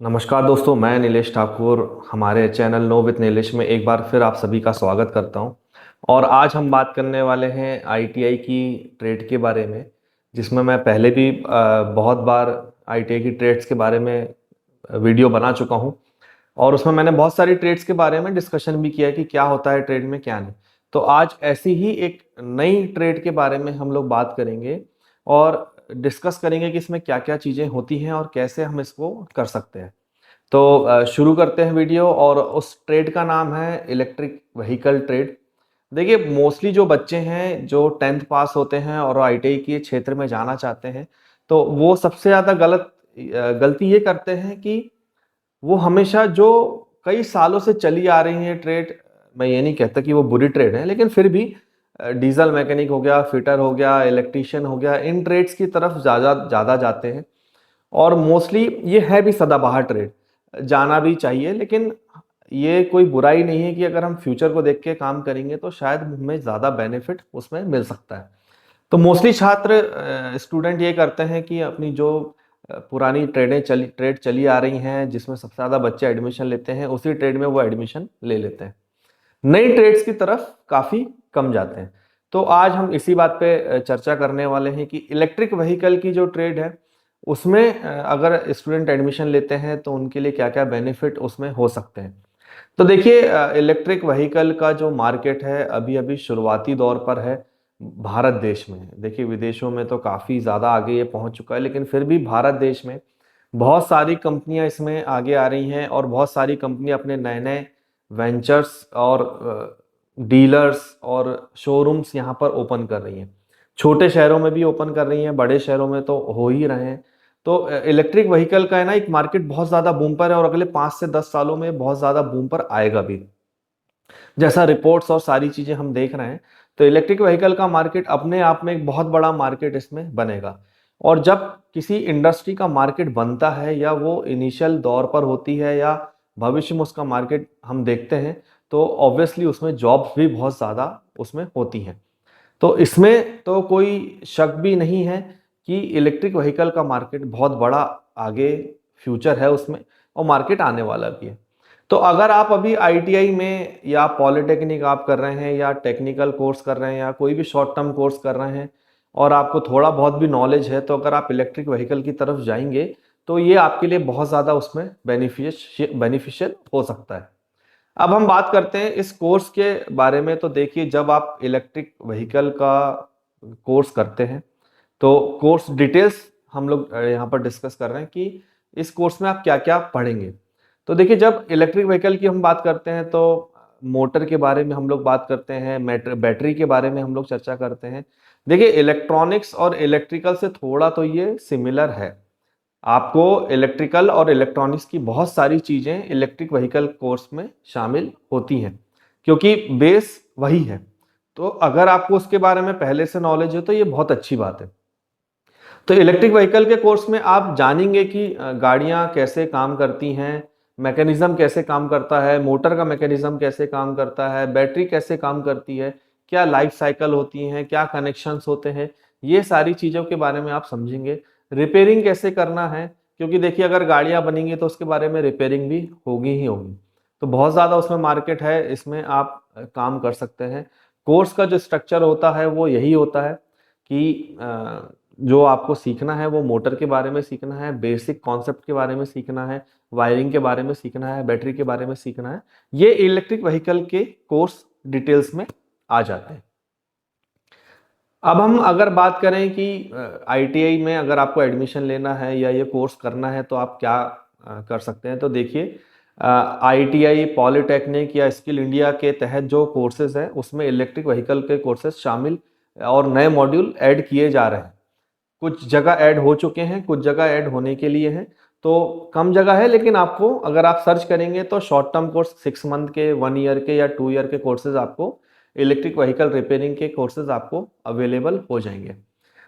नमस्कार दोस्तों, मैं नीलेश ठाकुर हमारे चैनल नो विथ नीलेश में एक बार फिर आप सभी का स्वागत करता हूं। और आज हम बात करने वाले हैं आईटीआई की ट्रेड के बारे में, जिसमें मैं पहले भी बहुत बार आईटीआई की ट्रेड्स के बारे में वीडियो बना चुका हूं। और उसमें मैंने बहुत सारी ट्रेड्स के बारे में डिस्कशन भी किया कि क्या होता है ट्रेड में, क्या नहीं। तो आज ऐसी ही एक नई ट्रेड के बारे में हम लोग बात करेंगे और डिस्कस करेंगे कि इसमें क्या क्या चीज़ें होती हैं और कैसे हम इसको कर सकते हैं। तो शुरू करते हैं वीडियो। और उस ट्रेड का नाम है इलेक्ट्रिक व्हीकल ट्रेड। देखिए, मोस्टली जो बच्चे हैं जो 10th पास होते हैं और आईटीआई के क्षेत्र में जाना चाहते हैं, तो वो सबसे ज़्यादा गलती ये करते हैं कि वो हमेशा जो कई सालों से चली आ रही है ट्रेड, मैं ये नहीं कहता कि वो बुरी ट्रेड है, लेकिन फिर भी डीजल मैकेनिक हो गया, फिटर हो गया, इलेक्ट्रीशियन हो गया, इन ट्रेड्स की तरफ ज़्यादा ज़्यादा जाते हैं। और मोस्टली ये है भी सदाबहार ट्रेड, जाना भी चाहिए, लेकिन ये कोई बुराई नहीं है कि अगर हम फ्यूचर को देख के काम करेंगे तो शायद हमें ज़्यादा बेनिफिट उसमें मिल सकता है। तो मोस्टली छात्र स्टूडेंट ये करते हैं कि अपनी जो पुरानी ट्रेड चली आ रही हैं, जिसमें सबसे ज़्यादा बच्चे एडमिशन लेते हैं, उसी ट्रेड में वो एडमिशन ले लेते हैं। नई ट्रेड्स की तरफ काफ़ी कम जाते हैं। तो आज हम इसी बात पे चर्चा करने वाले हैं कि इलेक्ट्रिक व्हीकल की जो ट्रेड है, उसमें अगर स्टूडेंट एडमिशन लेते हैं तो उनके लिए क्या क्या बेनिफिट उसमें हो सकते हैं। तो देखिए, इलेक्ट्रिक व्हीकल का जो मार्केट है अभी अभी शुरुआती दौर पर है भारत देश में। देखिए, विदेशों में तो काफ़ी ज़्यादा आगे ये पहुंच चुका है, लेकिन फिर भी भारत देश में बहुत सारी कंपनियां इसमें आगे आ रही हैं और बहुत सारी कंपनियां अपने नए नए वेंचर्स और डीलर्स और शोरूम्स यहाँ पर ओपन कर रही हैं। छोटे शहरों में भी ओपन कर रही हैं, बड़े शहरों में तो हो ही रहे हैं। तो इलेक्ट्रिक व्हीकल का है ना, एक मार्केट बहुत ज़्यादा बूम पर है और अगले 5 से 10 सालों में बहुत ज़्यादा बूम पर आएगा भी, जैसा रिपोर्ट्स और सारी चीज़ें हम देख रहे हैं। तो इलेक्ट्रिक व्हीकल का मार्केट अपने आप में एक बहुत बड़ा मार्केट इसमें बनेगा। और जब किसी इंडस्ट्री का मार्केट बनता है या वो इनिशियल दौर पर होती है या भविष्य में उसका मार्केट हम देखते हैं, तो ऑब्वियसली उसमें जॉब्स भी बहुत ज़्यादा उसमें होती हैं। तो इसमें तो कोई शक भी नहीं है कि इलेक्ट्रिक व्हीकल का मार्केट बहुत बड़ा आगे फ्यूचर है उसमें, और मार्केट आने वाला भी है। तो अगर आप अभी आईटीआई में या पॉलिटेक्निक आप कर रहे हैं या टेक्निकल कोर्स कर रहे हैं या कोई भी शॉर्ट टर्म कोर्स कर रहे हैं और आपको थोड़ा बहुत भी नॉलेज है, तो अगर आप इलेक्ट्रिक व्हीकल की तरफ जाएंगे तो ये आपके लिए बहुत ज़्यादा उसमें बेनिफिशियल हो सकता है। अब हम बात करते हैं इस कोर्स के बारे में। तो देखिए, जब आप इलेक्ट्रिक व्हीकल का कोर्स करते हैं तो कोर्स डिटेल्स हम लोग यहाँ पर डिस्कस कर रहे हैं कि इस कोर्स में आप क्या क्या पढ़ेंगे। तो देखिए, जब इलेक्ट्रिक व्हीकल की हम बात करते हैं तो मोटर के बारे में हम लोग बात करते हैं, बैटरी के बारे में हम लोग चर्चा करते हैं। देखिए, इलेक्ट्रॉनिक्स और इलेक्ट्रिकल से थोड़ा तो ये सिमिलर है। आपको इलेक्ट्रिकल और इलेक्ट्रॉनिक्स की बहुत सारी चीज़ें इलेक्ट्रिक व्हीकल कोर्स में शामिल होती हैं, क्योंकि बेस वही है। तो अगर आपको उसके बारे में पहले से नॉलेज है तो ये बहुत अच्छी बात है। तो इलेक्ट्रिक व्हीकल के कोर्स में आप जानेंगे कि गाड़ियाँ कैसे काम करती हैं, मैकेनिज्म कैसे काम करता है, मोटर का मैकेनिज्म कैसे काम करता है, बैटरी कैसे काम करती है, क्या लाइफ साइकिल होती हैं, क्या कनेक्शंस होते हैं, ये सारी चीज़ों के बारे में आप समझेंगे। रिपेयरिंग कैसे करना है, क्योंकि देखिए, अगर गाड़ियाँ बनेंगी तो उसके बारे में रिपेयरिंग भी होगी ही होगी। तो बहुत ज़्यादा उसमें मार्केट है, इसमें आप काम कर सकते हैं। कोर्स का जो स्ट्रक्चर होता है वो यही होता है कि जो आपको सीखना है वो मोटर के बारे में सीखना है, बेसिक कॉन्सेप्ट के बारे में सीखना है, वायरिंग के बारे में सीखना है, बैटरी के बारे में सीखना है। ये इलेक्ट्रिक व्हीकल के कोर्स डिटेल्स में आ जाते हैं। अब हम अगर बात करें कि आईटीआई में अगर आपको एडमिशन लेना है या ये कोर्स करना है तो आप क्या कर सकते हैं। तो देखिए, आईटीआई, पॉलिटेक्निक या स्किल इंडिया के तहत जो कोर्सेज हैं उसमें इलेक्ट्रिक व्हीकल के कोर्सेज शामिल और नए मॉड्यूल ऐड किए जा रहे हैं। कुछ जगह ऐड हो चुके हैं, कुछ जगह ऐड होने के लिए हैं। तो कम जगह है, लेकिन आपको अगर आप सर्च करेंगे तो शॉर्ट टर्म कोर्स 6 मंथ के, 1 ईयर के या 2 ईयर के कोर्सेज आपको, इलेक्ट्रिक व्हीकल रिपेयरिंग के कोर्सेज आपको अवेलेबल हो जाएंगे।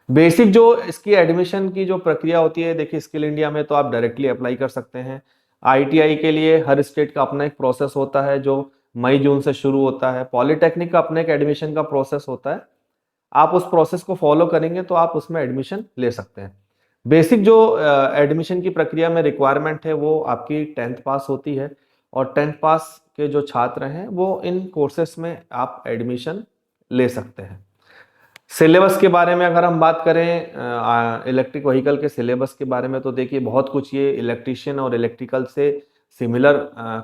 बेसिक जो इसकी एडमिशन की जो प्रक्रिया होती है, देखिए, स्किल इंडिया में तो आप डायरेक्टली अप्लाई कर सकते हैं। आईटीआई के लिए हर स्टेट का अपना एक प्रोसेस होता है जो मई जून से शुरू होता है। पॉलिटेक्निक का अपना एक एडमिशन का प्रोसेस होता है। आप उस प्रोसेस को फॉलो करेंगे तो आप उसमें एडमिशन ले सकते हैं। बेसिक जो एडमिशन की प्रक्रिया में रिक्वायरमेंट है वो आपकी 10th पास होती है, और 10th पास के जो छात्र हैं वो इन कोर्सेस में आप एडमिशन ले सकते हैं। सिलेबस के बारे में अगर हम बात करें इलेक्ट्रिक व्हीकल के सिलेबस के बारे में, तो देखिए बहुत कुछ ये इलेक्ट्रिशियन और इलेक्ट्रिकल से सिमिलर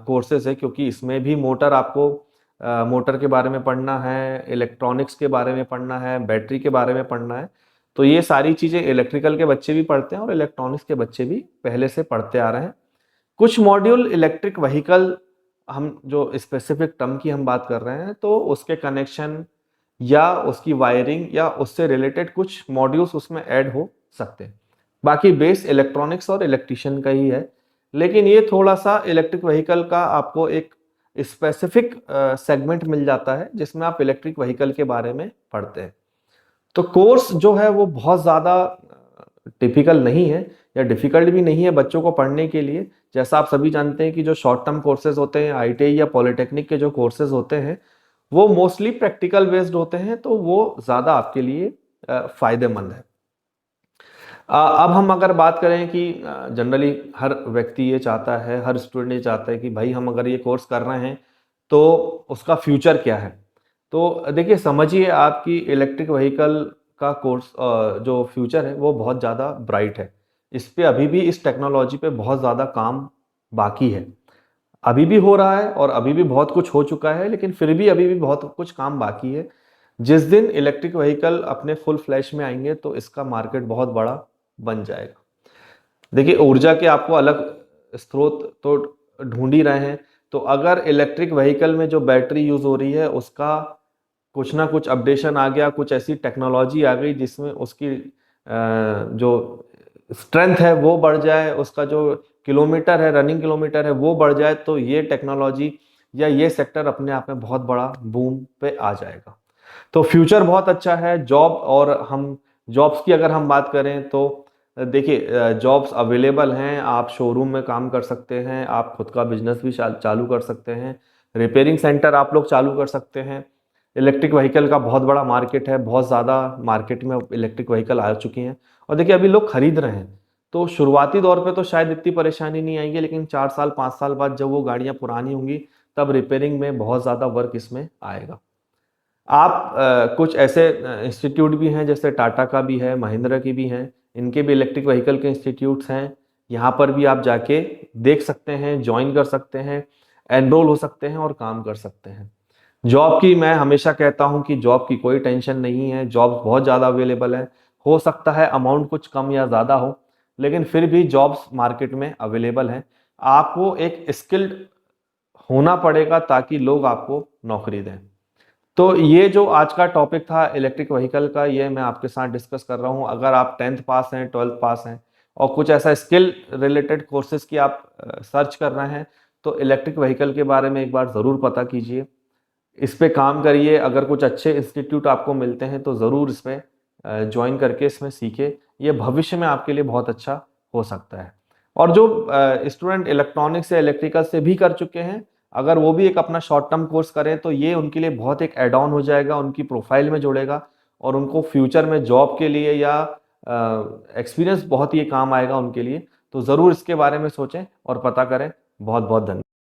कोर्सेज है, क्योंकि इसमें भी मोटर आपको मोटर के बारे में पढ़ना है, इलेक्ट्रॉनिक्स के बारे में पढ़ना है, बैटरी के बारे में पढ़ना है। तो ये सारी चीज़ें इलेक्ट्रिकल के बच्चे भी पढ़ते हैं और इलेक्ट्रॉनिक्स के बच्चे भी पहले से पढ़ते आ रहे हैं। कुछ मॉड्यूल इलेक्ट्रिक व्हीकल, हम जो स्पेसिफिक टर्म की हम बात कर रहे हैं, तो उसके कनेक्शन या उसकी वायरिंग या उससे रिलेटेड कुछ मॉड्यूल्स उसमें ऐड हो सकते हैं। बाकी बेस इलेक्ट्रॉनिक्स और इलेक्ट्रिशियन का ही है, लेकिन ये थोड़ा सा इलेक्ट्रिक व्हीकल का आपको एक स्पेसिफिक सेगमेंट मिल जाता है जिसमें आप इलेक्ट्रिक व्हीकल के बारे में पढ़ते हैं। तो कोर्स जो है वो बहुत ज़्यादा टिपिकल नहीं है या डिफ़िकल्ट भी नहीं है बच्चों को पढ़ने के लिए। जैसा आप सभी जानते हैं कि जो शॉर्ट टर्म कोर्सेज होते हैं, आईटीआई या पॉलिटेक्निक के जो कोर्सेज होते हैं, वो मोस्टली प्रैक्टिकल बेस्ड होते हैं, तो वो ज़्यादा आपके लिए फ़ायदेमंद है। अब हम अगर बात करें कि जनरली हर व्यक्ति ये चाहता है, हर स्टूडेंट ये चाहता है कि भाई हम अगर ये कोर्स कर रहे हैं तो उसका फ्यूचर क्या है। तो देखिए समझिए आपकी इलेक्ट्रिक व्हीकल का कोर्स जो फ्यूचर है वो बहुत ज़्यादा ब्राइट है। इस पे अभी भी, इस टेक्नोलॉजी पे बहुत ज़्यादा काम बाकी है। अभी भी हो रहा है और अभी भी बहुत कुछ हो चुका है, लेकिन फिर भी अभी भी बहुत कुछ काम बाकी है। जिस दिन इलेक्ट्रिक व्हीकल अपने फुल फ्लैश में आएंगे तो इसका मार्केट बहुत बड़ा बन जाएगा। देखिए ऊर्जा के आपको अलग स्रोत तो ढूंढ ही रहे हैं, तो अगर इलेक्ट्रिक व्हीकल में जो बैटरी यूज हो रही है उसका कुछ ना कुछ अपडेशन आ गया, कुछ ऐसी टेक्नोलॉजी आ गई जिसमें उसकी जो स्ट्रेंथ है वो बढ़ जाए, उसका जो किलोमीटर है, रनिंग किलोमीटर है वो बढ़ जाए, तो ये टेक्नोलॉजी या ये सेक्टर अपने आप में बहुत बड़ा बूम पे आ जाएगा। तो फ्यूचर बहुत अच्छा है जॉब। और हम जॉब्स की अगर हम बात करें तो देखिए जॉब्स अवेलेबल हैं। आप शोरूम में काम कर सकते हैं, आप खुद का बिजनेस भी चालू कर सकते हैं, रिपेयरिंग सेंटर आप लोग चालू कर सकते हैं। इलेक्ट्रिक व्हीकल का बहुत बड़ा मार्केट है, बहुत ज़्यादा मार्केट में इलेक्ट्रिक व्हीकल आ चुकी हैं और देखिए अभी लोग खरीद रहे हैं। तो शुरुआती दौर पे तो शायद इतनी परेशानी नहीं आएगी, लेकिन 4 साल 5 साल बाद जब वो गाड़ियाँ पुरानी होंगी तब रिपेयरिंग में बहुत ज़्यादा वर्क इसमें आएगा। आप कुछ ऐसे इंस्टीट्यूट भी हैं, जैसे टाटा का भी है, महिंद्रा की भी हैं, इनके भी इलेक्ट्रिक व्हीकल के इंस्टीट्यूट्स हैं। यहाँ पर भी आप जाके देख सकते हैं, ज्वाइन कर सकते हैं, एनरोल हो सकते हैं और काम कर सकते हैं। जॉब की मैं हमेशा कहता हूँ कि जॉब की कोई टेंशन नहीं है, जॉब्स बहुत ज़्यादा अवेलेबल है। हो सकता है अमाउंट कुछ कम या ज़्यादा हो, लेकिन फिर भी जॉब्स मार्केट में अवेलेबल हैं। आपको एक स्किल्ड होना पड़ेगा ताकि लोग आपको नौकरी दें। तो ये जो आज का टॉपिक था इलेक्ट्रिक व्हीकल का, ये मैं आपके साथ डिस्कस कर रहा हूँ। अगर आप 10th पास हैं, 12th पास हैं और कुछ ऐसा स्किल रिलेटेड कोर्सेज की आप सर्च कर रहे हैं, तो इलेक्ट्रिक व्हीकल के बारे में एक बार ज़रूर पता कीजिए, इस पे काम करिए। अगर कुछ अच्छे इंस्टीट्यूट आपको मिलते हैं तो ज़रूर इसमें ज्वाइन करके इसमें सीखे। ये भविष्य में आपके लिए बहुत अच्छा हो सकता है। और जो स्टूडेंट इलेक्ट्रॉनिक्स या इलेक्ट्रिकल से भी कर चुके हैं, अगर वो भी एक अपना शॉर्ट टर्म कोर्स करें तो ये उनके लिए बहुत एक एड ऑन हो जाएगा, उनकी प्रोफाइल में जुड़ेगा और उनको फ्यूचर में जॉब के लिए या एक्सपीरियंस बहुत ही काम आएगा उनके लिए। तो ज़रूर इसके बारे में सोचें और पता करें। बहुत बहुत धन्यवाद।